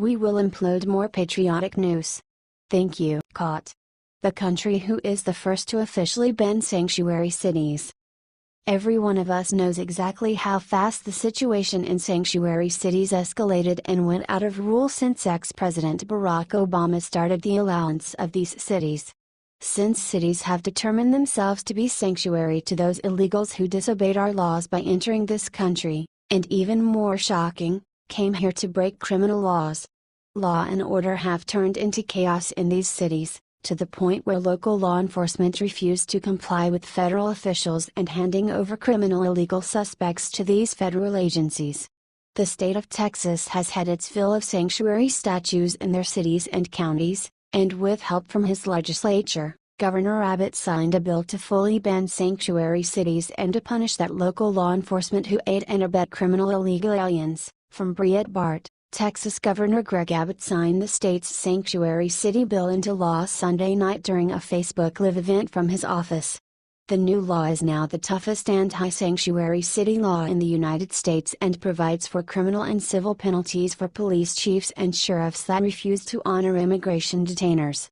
We will implode more patriotic news. Thank you. Caught. The country who is the first to officially ban sanctuary cities. Every one of us knows exactly how fast the situation in sanctuary cities escalated and went out of rule since ex-President Barack Obama started the allowance of these cities. Since cities have determined themselves to be sanctuary to those illegals who disobeyed our laws by entering this country, and even more shocking, came here to break criminal laws. Law and order have turned into chaos in these cities, to the point where local law enforcement refused to comply with federal officials and handing over criminal illegal suspects to these federal agencies. The state of Texas has had its fill of sanctuary statues in their cities and counties, and with help from his legislature, Governor Abbott signed a bill to fully ban sanctuary cities and to punish that local law enforcement who aid and abet criminal illegal aliens. From Breitbart, Texas Governor Greg Abbott signed the state's sanctuary city bill into law Sunday night during a Facebook Live event from his office. The new law is now the toughest anti-sanctuary city law in the United States and provides for criminal and civil penalties for police chiefs and sheriffs that refuse to honor immigration detainers.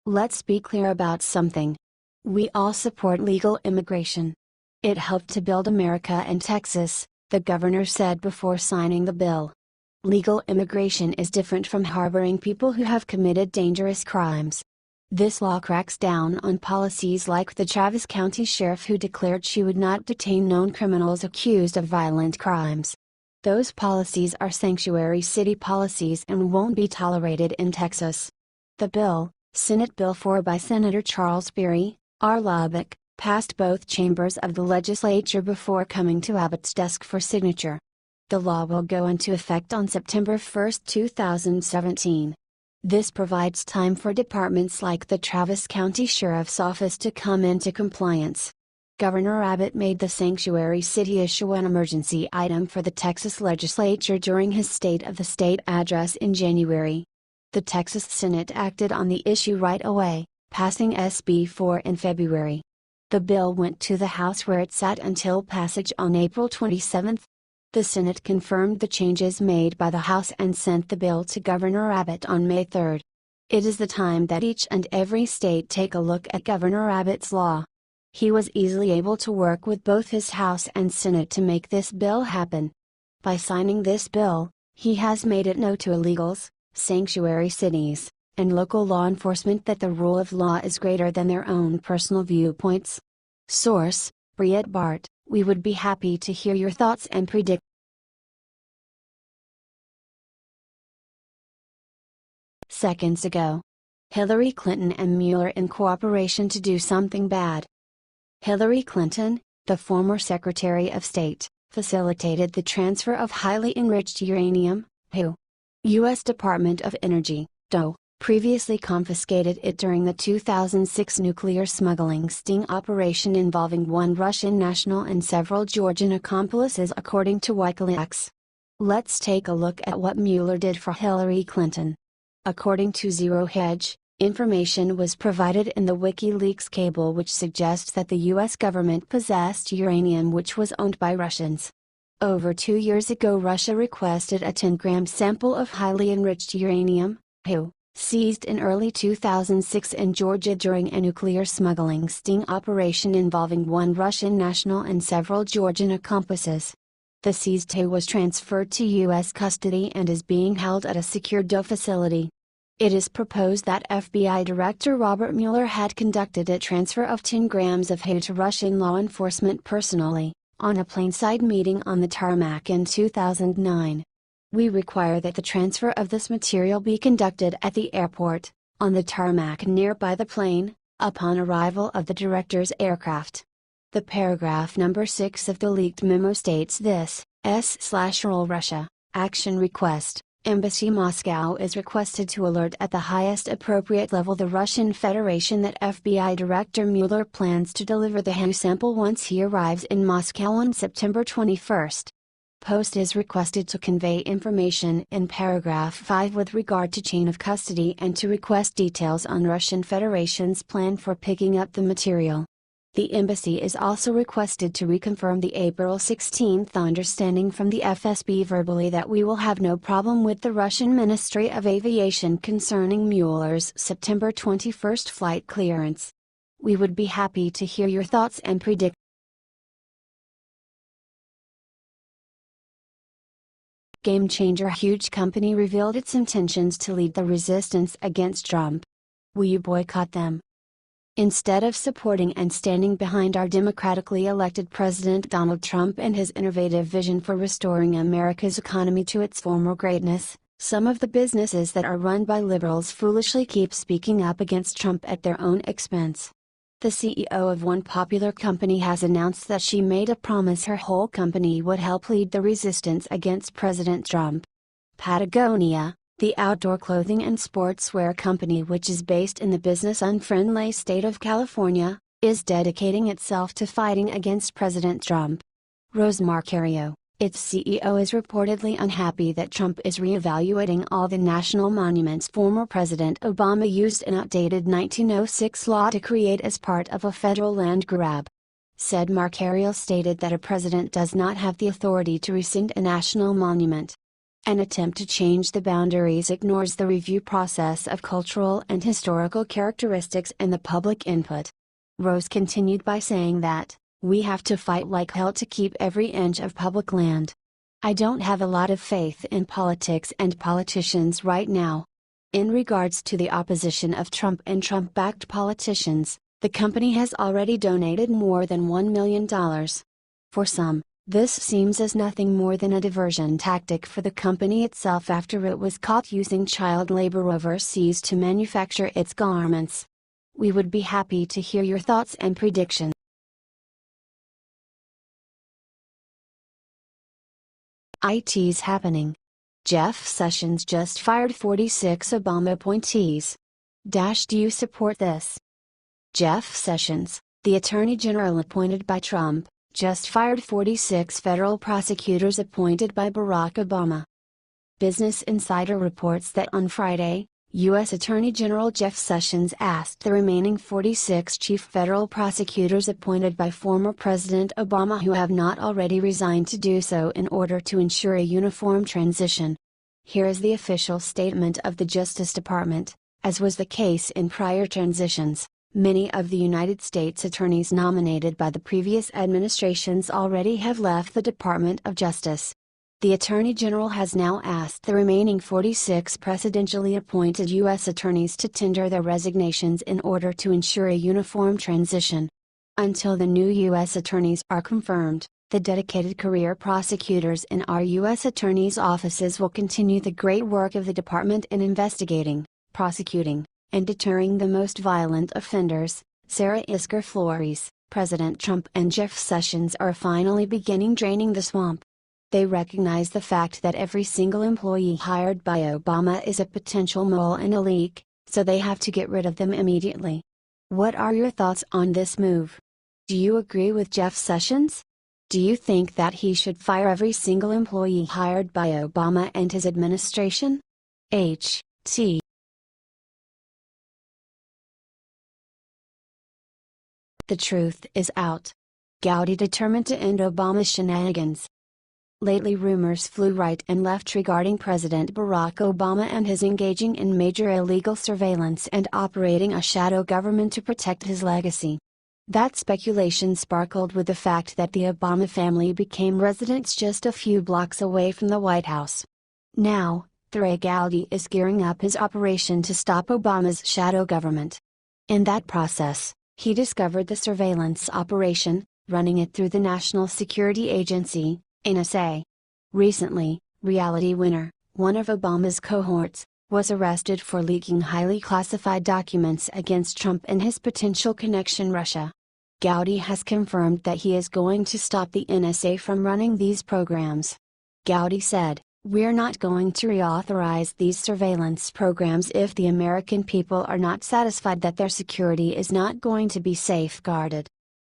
Let's be clear about something. We all support legal immigration. It helped to build America and Texas, the governor said before signing the bill. Legal immigration is different from harboring people who have committed dangerous crimes. This law cracks down on policies like the Travis County Sheriff who declared she would not detain known criminals accused of violent crimes. Those policies are sanctuary city policies and won't be tolerated in Texas. The bill, Senate Bill 4 by Senator Charles Beery, R. Lubbock, passed both chambers of the legislature before coming to Abbott's desk for signature. The law will go into effect on September 1, 2017. This provides time for departments like the Travis County Sheriff's Office to come into compliance. Governor Abbott made the sanctuary city issue an emergency item for the Texas legislature during his State of the State address in January. The Texas Senate acted on the issue right away, passing SB 4 in February. The bill went to the House where it sat until passage on April 27. The Senate confirmed the changes made by the House and sent the bill to Governor Abbott on May 3. It is the time that each and every state take a look at Governor Abbott's law. He was easily able to work with both his House and Senate to make this bill happen. By signing this bill, he has made it known to illegals, sanctuary cities, and local law enforcement that the rule of law is greater than their own personal viewpoints. Source: Breitbart. We would be happy to hear your thoughts and predict. Seconds ago. Hillary Clinton and Mueller in cooperation to do something bad. Hillary Clinton, the former Secretary of State, facilitated the transfer of highly enriched uranium, U.S. Department of Energy, DOE, previously confiscated it during the 2006 nuclear smuggling sting operation involving one Russian national and several Georgian accomplices according to WikiLeaks. Let's take a look at what Mueller did for Hillary Clinton. According to Zero Hedge, information was provided in the WikiLeaks cable which suggests that the U.S. government possessed uranium which was owned by Russians. Over 2 years ago Russia requested a 10-gram sample of highly enriched uranium, seized in early 2006 in Georgia during a nuclear smuggling sting operation involving one Russian national and several Georgian accomplices. The seized was transferred to U.S. custody and is being held at a secure DOE facility. It is proposed that FBI Director Robert Mueller had conducted a transfer of 10 grams of to Russian law enforcement personally, on a plainside meeting on the tarmac in 2009. We require that the transfer of this material be conducted at the airport, on the tarmac nearby the plane, upon arrival of the director's aircraft. The paragraph number 6 of the leaked memo states this: S/Roll Russia, action request, Embassy Moscow is requested to alert at the highest appropriate level the Russian Federation that FBI Director Mueller plans to deliver the sample once he arrives in Moscow on September 21. Post is requested to convey information in paragraph 5 with regard to chain of custody and to request details on Russian Federation's plan for picking up the material. The embassy is also requested to reconfirm the April 16 understanding from the FSB verbally that we will have no problem with the Russian Ministry of Aviation concerning Mueller's September 21 flight clearance. We would be happy to hear your thoughts and predict. Game changer: huge company revealed its intentions to lead the resistance against Trump. Will you boycott them? Instead of supporting and standing behind our democratically elected President Donald Trump and his innovative vision for restoring America's economy to its former greatness, some of the businesses that are run by liberals foolishly keep speaking up against Trump at their own expense. The CEO of one popular company has announced that she made a promise her whole company would help lead the resistance against President Trump. Patagonia, the outdoor clothing and sportswear company which is based in the business-unfriendly state of California, is dedicating itself to fighting against President Trump. Rose Marcario, its CEO, is reportedly unhappy that Trump is reevaluating all the national monuments former President Obama used an outdated 1906 law to create as part of a federal land grab. Said Marcario stated that a president does not have the authority to rescind a national monument. An attempt to change the boundaries ignores the review process of cultural and historical characteristics and the public input. Rose continued by saying that, "We have to fight like hell to keep every inch of public land. I don't have a lot of faith in politics and politicians right now." In regards to the opposition of Trump and Trump-backed politicians, the company has already donated more than $1 million. For some, this seems as nothing more than a diversion tactic for the company itself after it was caught using child labor overseas to manufacture its garments. We would be happy to hear your thoughts and predictions. IT's happening. Jeff Sessions just fired 46 Obama appointees. Do you support this? Jeff Sessions, the Attorney General appointed by Trump, just fired 46 federal prosecutors appointed by Barack Obama. Business Insider reports that on Friday, U.S. Attorney General Jeff Sessions asked the remaining 46 chief federal prosecutors appointed by former President Obama who have not already resigned to do so in order to ensure a uniform transition. Here is the official statement of the Justice Department: as was the case in prior transitions, many of the United States attorneys nominated by the previous administrations already have left the Department of Justice. The Attorney General has now asked the remaining 46 presidentially appointed U.S. attorneys to tender their resignations in order to ensure a uniform transition. Until the new U.S. attorneys are confirmed, the dedicated career prosecutors in our U.S. attorneys' offices will continue the great work of the department in investigating, prosecuting, and deterring the most violent offenders. Sarah Isker Flores, President Trump and Jeff Sessions are finally beginning draining the swamp. They recognize the fact that every single employee hired by Obama is a potential mole in a leak, so they have to get rid of them immediately. What are your thoughts on this move? Do you agree with Jeff Sessions? Do you think that he should fire every single employee hired by Obama and his administration? H.T. The truth is out. Gowdy determined to end Obama's shenanigans. Lately rumors flew right and left regarding President Barack Obama and his engaging in major illegal surveillance and operating a shadow government to protect his legacy. That speculation sparkled with the fact that the Obama family became residents just a few blocks away from the White House. Now, Gowdy is gearing up his operation to stop Obama's shadow government. In that process, he discovered the surveillance operation, running it through the National Security Agency, NSA. Recently, Reality Winner, one of Obama's cohorts, was arrested for leaking highly classified documents against Trump and his potential connection Russia. Gowdy has confirmed that he is going to stop the NSA from running these programs. Gowdy said, "We're not going to reauthorize these surveillance programs if the American people are not satisfied that their security is not going to be safeguarded."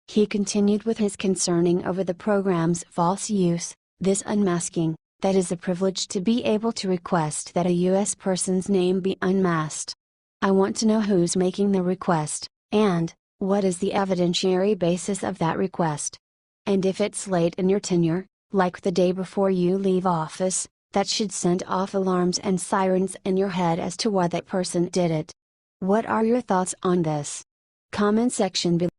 He continued with his concerning over the program's false use, this unmasking, that is a privilege to be able to request that a U.S. person's name be unmasked. I want to know who's making the request, and, What is the evidentiary basis of that request? And if it's late in your tenure, like the day before you leave office, that should send off alarms and sirens in your head as to why that person did it. What are your thoughts on this? Comment section below.